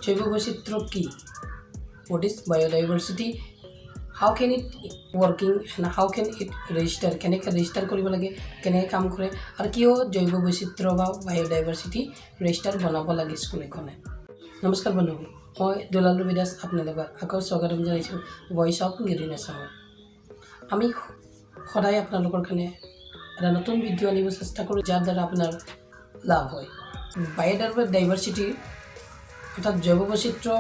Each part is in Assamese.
জৈৱবৈচিত্ৰ্য কি? What is biodiversity? How can it working and how can it register? কেনেকৈ ৰেজিষ্টাৰ কৰিব লাগে, কেনেকৈ কাম কৰে আৰু কিয় জৈৱবৈচিত্ৰ্য বা বায়'ডাইভাৰ্চিটি ৰেজিষ্টাৰ বনাব লাগে স্কুল এখনে। নমস্কাৰ বন্ধুসকল, মই দুলাল ৰবিদাস আপোনালোকক আকৌ স্বাগতম জনাইছোঁ ভইচ অফ গ্ৰীণ আছামত। আমি সদায় আপোনালোকৰ কাৰণে এটা নতুন ভিডিঅ' আনিব চেষ্টা কৰোঁ যাৰ দ্বাৰা আপোনাৰ লাভ হয়। বায়'ডাইভাৰ্চিটি অৰ্থাৎ জৈৱবৈচিত্ৰ্য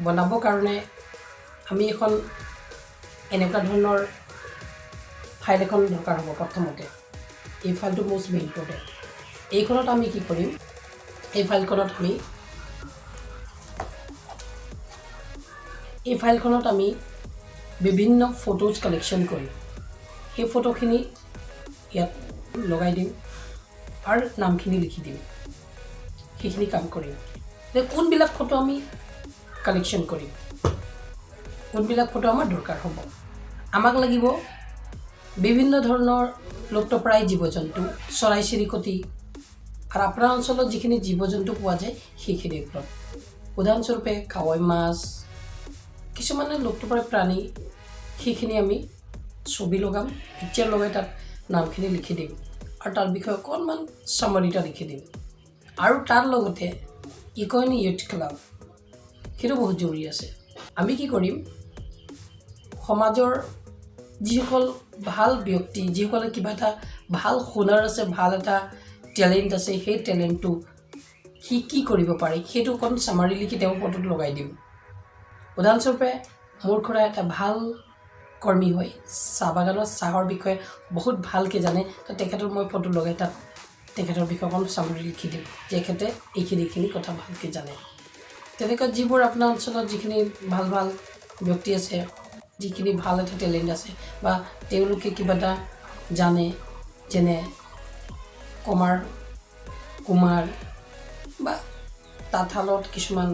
বনাবৰ কাৰণে আমি এখন এনেকুৱা ধৰণৰ ফাইল এখন দৰকাৰ হ'ব। প্ৰথমতে এই ফাইলটো মোষ্ট ইম্পৰ্টেণ্ট। এইখনত আমি কি কৰিম, এই ফাইলখনত আমি বিভিন্ন ফটোজ কালেকশ্যন কৰিম। সেই ফটোখিনি ইয়াত লগাই দিম আৰু নামখিনি লিখি দিম। সেইখিনি কাম কৰিম যে কোনবিলাক ফটো আমি কালেকশ্যন কৰিম, কোনবিলাক ফটো আমাৰ দৰকাৰ হ'ব। আমাক লাগিব বিভিন্ন ধৰণৰ লুপ্তপ্ৰায় জীৱ জন্তু, চৰাই চিৰিকটি আৰু আপোনাৰ অঞ্চলত যিখিনি জীৱ জন্তু পোৱা যায় সেইখিনিৰ ওপৰত। উদাহৰণস্বৰূপে কাৱৈ মাছ, কিছুমানে লুপ্তপ্ৰায় প্ৰাণী, সেইখিনি আমি ছবি লগাম, পিকচাৰ লগাই তাত নামখিনি লিখি দিম আৰু তাৰ বিষয়ে অকণমান চামাৰিটা লিখি দিম। আৰু তাৰ লগতে ইক'ন ইউথ ক্লাব, সেইটো বহুত জৰুৰী আছে। আমি কি কৰিম, সমাজৰ যিসকল ভাল ব্যক্তি, যিসকলে কিবা এটা ভাল হুনাৰ আছে, ভাল এটা টেলেণ্ট আছে, সেই টেলেণ্টটো সি কি কৰিব পাৰে সেইটো অকণ চামাৰি লিখি তেওঁৰ ফটোত লগাই দিম। উদাহৰণস্বৰূপে মোৰ খুৰা এটা ভাল কৰ্মী হয়, চাহ বাগানত চাহৰ বিষয়ে বহুত ভালকৈ জানে, তো তেখেতৰ মই ফটো লগাই তাত তেখেতৰ বিষয়ে অকণ চামাৰি লিখি দিম, তেখেতে এইখিনি কথা ভালকৈ জানে। তেনেকৈ যিবোৰ আপোনাৰ অঞ্চলত যিখিনি ভাল ভাল ব্যক্তি আছে, যিখিনি ভাল এটা টেলেণ্ট আছে বা তেওঁলোকে কিবা এটা জানে, যেনে কুমাৰ বা তাঁতশালত কিছুমান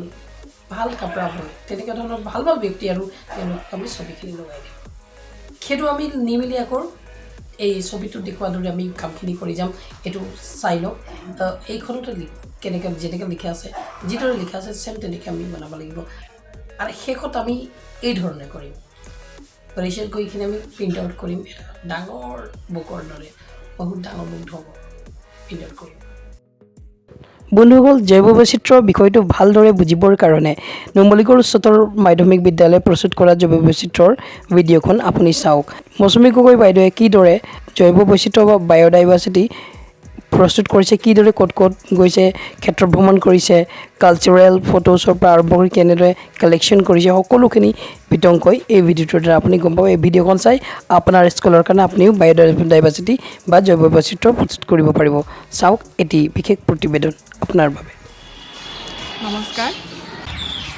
ভাল কাপোৰ হয়, তেনেকুৱা ধৰণৰ ভাল ভাল ব্যক্তি আৰু তেওঁলোকক আমি ছবিখিনি লগাই দিম। সেইটো আমি নিমিলি আকৌ এই ছবিটো দেখুওৱা দৰে আমি কামখিনি কৰি যাম। এইটো চাই লওক, এইখনতে কেনেকৈ যেনেকৈ লিখা আছে, যিদৰে লিখা আছে চেম তেনেকৈ আমি বনাব লাগিব। আৰু শেষত আমি এই ধৰণে কৰিম, ৰিচেল কৰি কিনে আমি প্ৰিণ্ট আউট কৰিম। এটা ডাঙৰ বুকৰ দৰে, বহুত ডাঙৰ বুক হ'ব, প্ৰিণ্ট আউট কৰিম। বন্ধুসকল, জৈৱবৈচিত্ৰ্যৰ বিষয়টো ভালদৰে বুজিবৰ কাৰণে নুমলীগড় উচ্চতৰ মাধ্যমিক বিদ্যালয়ে প্ৰস্তুত কৰা জৈৱবৈচিত্ৰ্যৰ ভিডিঅ'খন আপুনি চাওক। মৌচুমী গগৈ বাইদেৱে কিদৰে জৈৱবৈচিত্ৰ্য বা বায়'ডাইভাৰ্চিটি প্ৰস্তুত কৰিছে, কিদৰে ক'ত গৈছে, ক্ষেত্ৰ ভ্ৰমণ কৰিছে, কালচাৰেল ফটোছৰ পৰা আৰম্ভ কৰি কেনেদৰে কালেকশ্যন কৰিছে, সকলোখিনি বিতংকৈ এই ভিডিঅ'টোৰ দ্বাৰা আপুনি গম পাব। এই ভিডিঅ'খন চাই আপোনাৰ স্কুলৰ কাৰণে আপুনিও বায়'ডাইভাৰ্চিটি বা জৈৱবৈচিত্ৰ্য প্ৰস্তুত কৰিব পাৰিব। চাওক এটি বিশেষ প্ৰতিবেদন আপোনাৰ বাবে। নমস্কাৰ,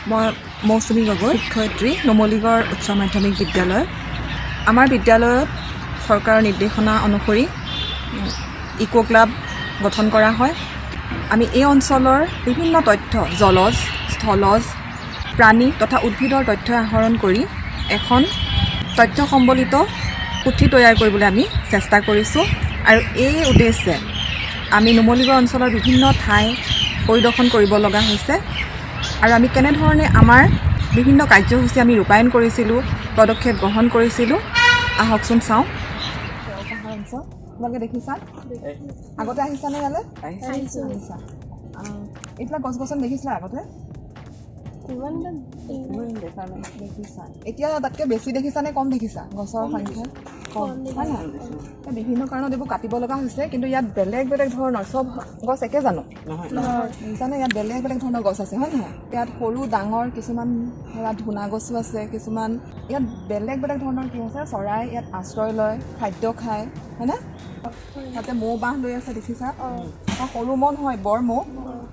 মই মৌচুমী গগৈ, শিক্ষয়িত্ৰী, নুমলীগড় উচ্চ মাধ্যমিক বিদ্যালয়। আমাৰ বিদ্যালয়ত চৰকাৰৰ নিৰ্দেশনা অনুসৰি ইক' ক্লাব গঠন কৰা হয়। আমি এই অঞ্চলৰ বিভিন্ন তথ্য, জলজ, স্থলজ, প্ৰাণী তথা উদ্ভিদৰ তথ্য আহৰণ কৰি এখন তথ্য সম্বলিত পুথি তৈয়াৰ কৰিবলৈ আমি চেষ্টা কৰিছোঁ। আৰু এই উদ্দেশ্যে আমি নুমলীগড় অঞ্চলৰ বিভিন্ন ঠাই পৰিদৰ্শন কৰিব লগা হৈছে। আৰু আমি কেনেধৰণে আমাৰ বিভিন্ন কাৰ্যসূচী আমি ৰূপায়ণ কৰিছিলোঁ, পদক্ষেপ গ্ৰহণ কৰিছিলোঁ, আহকচোন চাওঁ। তোমালোকে দেখিছা, আগতে আহিছানে ইয়ালৈ? আহিছা। এইবিলাক গছ গছনি দেখিছিলা আগতে? দেখিছা। এতিয়া তাতকৈ বেছি দেখিছানে কম দেখিছা? গছৰ সংখ্যা কম হয় নহয়? বিভিন্ন কাৰণত এইবোৰ কাটিব লগা হৈছে, কিন্তু ইয়াত বেলেগ বেলেগ ধৰণৰ চব গছ একে জানো? দেখিছানে, ইয়াত বেলেগ বেলেগ ধৰণৰ গছ আছে হয় নহয়? ইয়াত সৰু ডাঙৰ কিছুমান ধৰা ধূনা গছো আছে, কিছুমান ইয়াত বেলেগ বেলেগ ধৰণৰ কি আছে, চৰাই ইয়াত আশ্ৰয় লয়, খাদ্য খায় হয়নে? তাতে মৌ বাঁহ লৈ আছে দেখিছা? সৰু মৌ নহয়, বৰ মৌ।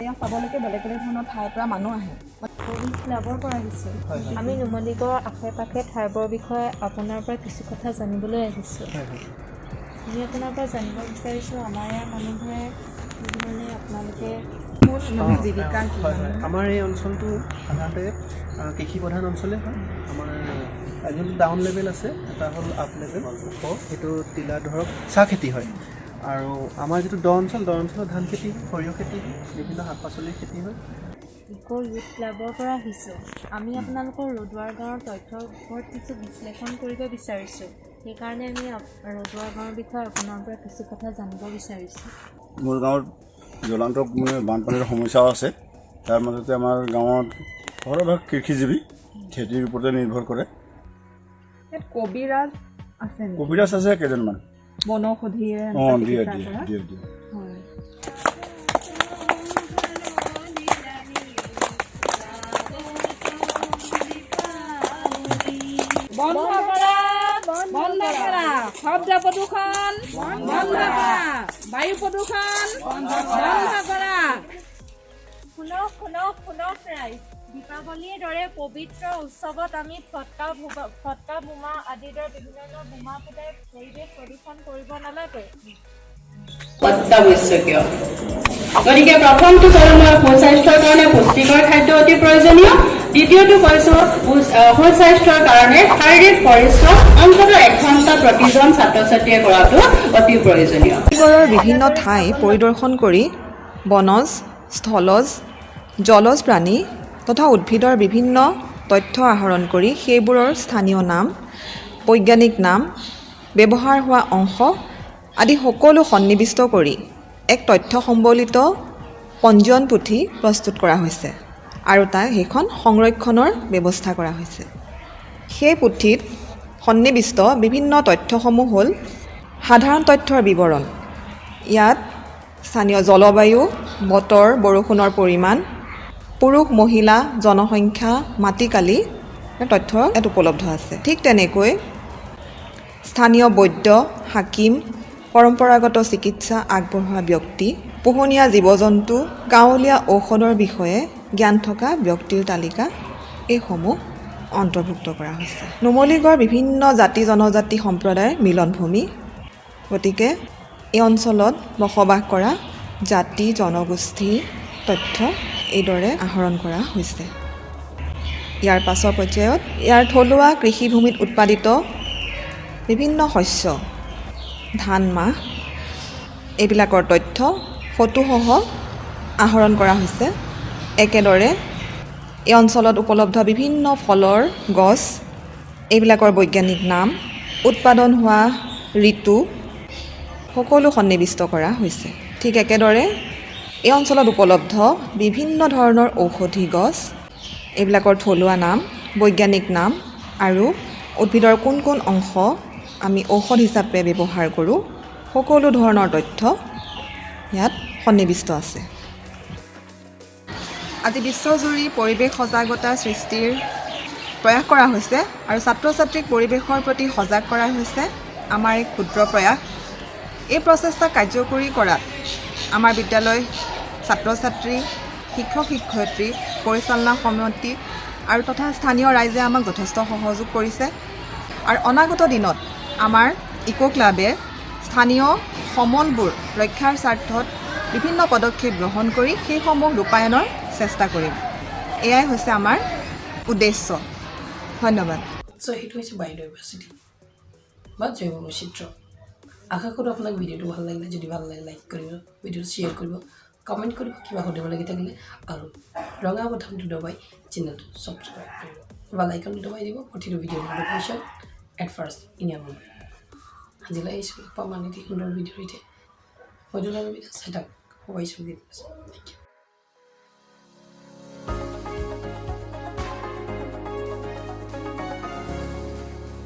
ইয়াত চাবলৈকে বেলেগ বেলেগ ধৰণৰ ঠাইৰ পৰা মানুহ আহে। ক্লাবৰ পৰা আহিছোঁ। আমি নুমলীগড়ৰ আশে পাশে ঠাইবোৰৰ বিষয়ে আপোনাৰ পৰা কিছু কথা জানিবলৈ আহিছোঁ। আমি আপোনাৰ পৰা জানিব বিচাৰিছোঁ, আমাৰ ইয়াৰ মানুহে মানে আপোনালোকে জীৱিকা আমাৰ এই অঞ্চলটো সাধাৰণতে কৃষি প্ৰধান অঞ্চলেই হয়। আমাৰ যোনটো ডাউন লেভেল আছে, এটা হ'ল আপ লেভেল, সেইটো টিলা ধৰক চাহ খেতি হয়। আৰু আমাৰ যিটো দ অঞ্চলত ধান খেতি, সৰিয়হ খেতি, বিভিন্ন শাক পাচলিৰ খেতি হয়। ইকো ইউথ ক্লাবৰ পৰা আহিছোঁ। আমি আপোনালোকৰ ৰদুৱাৰ গাঁৱৰ তথ্যৰ ওপৰত কিছু বিশ্লেষণ কৰিব বিচাৰিছোঁ। সেইকাৰণে আমি ৰদুৱাৰ গাঁৱৰ বিষয়ে আপোনাৰ পৰা কিছু কথা জানিব বিচাৰিছোঁ। মোৰ গাঁৱত জ্বলন্ত বানপানীৰ সমস্যাও আছে। তাৰ মাজতে আমাৰ গাঁৱত সৰহভাগ কৃষিজীৱী খেতিৰ ওপৰতে নিৰ্ভৰ কৰে। কবিৰাজ আছে কবিৰাজ আছে কেইজনমান, বনৌষধিয়ে দিয়ে বন্ধ কৰা শব্দ প্ৰদূষণ, বন্ধ কৰা বায়ু প্ৰদূষণ, বন্ধ কৰা। শুনক ৰাইজ, দীপাৱলীৰ দৰে পবিত্ৰ উৎসৱত আমি ফটকা বোমা আদিৰ দৰে বিভিন্ন ধৰণৰ বোমা ফুটাই পৰিৱেশ প্ৰদূষণ কৰিব নালাগে। অত্যাৱশ্যকীয়। গতিকে প্ৰথমটো ক'লো মই সুস্বাস্থ্যৰ কাৰণে পুষ্টিকৰ খাদ্য অতি প্ৰয়োজনীয়। দ্বিতীয়টো কৈছোঁ সুস্বাস্থ্যৰ কাৰণে শাৰীৰিক পৰিশ্ৰম অন্ততঃ 1 ঘণ্টা প্ৰতিজন ছাত্ৰ ছাত্ৰীয়ে কৰাটো অতি প্ৰয়োজনীয়। নমলীগড়ৰ বিভিন্ন ঠাই পৰিদৰ্শন কৰি বনজ, স্থলজ, জলজ প্ৰাণী তথা উদ্ভিদৰ বিভিন্ন তথ্য আহৰণ কৰি সেইবোৰৰ স্থানীয় নাম, বৈজ্ঞানিক নাম, ব্যৱহাৰ হোৱা অংশ আদি সকলো সন্নিৱিষ্ট কৰি এক তথ্য সম্বলিত পঞ্জীয়ন পুথি প্ৰস্তুত কৰা হৈছে আৰু সেইখন সংৰক্ষণৰ ব্যৱস্থা কৰা হৈছে। সেই পুথিত সন্নিৱিষ্ট বিভিন্ন তথ্যসমূহ হ'ল সাধাৰণ তথ্যৰ বিৱৰণ। ইয়াত স্থানীয় জলবায়ু, বতৰ, বৰষুণৰ পৰিমাণ, পুৰুষ, মহিলা, জনসংখ্যা, মাটিকালি তথ্য ইয়াত উপলব্ধ আছে। ঠিক তেনেকৈ স্থানীয় বৈদ্য, হাকিম, পৰম্পৰাগত চিকিৎসা আগবঢ়োৱা ব্যক্তি, পোহনীয়া জীৱ জন্তু, গাঁৱলীয়া ঔষধৰ বিষয়ে জ্ঞান থকা ব্যক্তিৰ তালিকা এইসমূহ অন্তৰ্ভুক্ত কৰা হৈছে। নুমলীগড় বিভিন্ন জাতি জনজাতি সম্প্ৰদায়ৰ মিলনভূমি। গতিকে এই অঞ্চলত বসবাস কৰা জাতি জনগোষ্ঠীৰ তথ্য এইদৰে আহৰণ কৰা হৈছে। ইয়াৰ পাছৰ পৰ্যায়ত ইয়াৰ থলুৱা কৃষিভূমিত উৎপাদিত বিভিন্ন শস্য, ধান, মাহ এইবিলাকৰ তথ্য ফটোসহ আহৰণ কৰা হৈছে। একেদৰে এই অঞ্চলত উপলব্ধ বিভিন্ন ফলৰ গছ এইবিলাকৰ বৈজ্ঞানিক নাম, উৎপাদন হোৱা ঋতু সকলো সন্নিৱিষ্ট কৰা হৈছে। ঠিক একেদৰে এই অঞ্চলত উপলব্ধ বিভিন্ন ধৰণৰ ঔষধি গছ এইবিলাকৰ থলুৱা নাম, বৈজ্ঞানিক নাম আৰু উদ্ভিদৰ কোন কোন অংশ আমি ঔষধ হিচাপে ব্যৱহাৰ কৰোঁ সকলো ধৰণৰ তথ্য ইয়াত সন্নিৱিষ্ট আছে। আজি বিশ্বজুৰি পৰিৱেশ সজাগতা সৃষ্টিৰ প্ৰয়াস কৰা হৈছে আৰু ছাত্ৰ ছাত্ৰীক পৰিৱেশৰ প্ৰতি সজাগ কৰা হৈছে আমাৰ এক ক্ষুদ্ৰ প্ৰয়াস। এই প্ৰচেষ্টা কাৰ্যকৰী কৰাত আমাৰ বিদ্যালয় ছাত্ৰ ছাত্ৰী, শিক্ষক শিক্ষয়িত্ৰী, পৰিচালনা সমিতি আৰু তথা স্থানীয় ৰাইজে আমাক যথেষ্ট সহযোগ কৰিছে আৰু অনাগত দিনত আমাৰ ইকো ক্লাবে স্থানীয় সমলবোৰ ৰক্ষাৰ স্বাৰ্থত বিভিন্ন পদক্ষেপ গ্ৰহণ কৰি সেইসমূহ ৰূপায়ণৰ চেষ্টা কৰিম। এয়াই হৈছে আমাৰ উদ্দেশ্য। ধন্যবাদ। সেইটো হৈছে বায়'ডাইভাৰ্চিটি বা জৈৱ বৈচিত্ৰ্য। আশা কৰোঁ আপোনাক ভিডিঅ'টো ভাল লাগিলে। যদি ভাল লাগে লাইক কৰিব, ভিডিঅ'টো শ্বেয়াৰ কৰিব, কমেণ্ট কৰিব, কিবা সুধিব লাগি থাকিলে আৰু ৰঙা বটনটো দবাই চেনেলটো ছাবস্ক্ৰাইব কৰিব বা লাইকনটো দবাই দিব প্ৰতিটো ভিডিঅ'ৰ notification at first in year mobile. আজিলৈ আহিছোঁ পাম আনি সুন্দৰ ভিডিঅ' সৈতে। হয়তো ভিডিঅ' চাই থাক সবাই চব দি আছে। Thank you.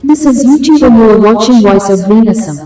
This is YouTube and you are watching Voice of Green Assam.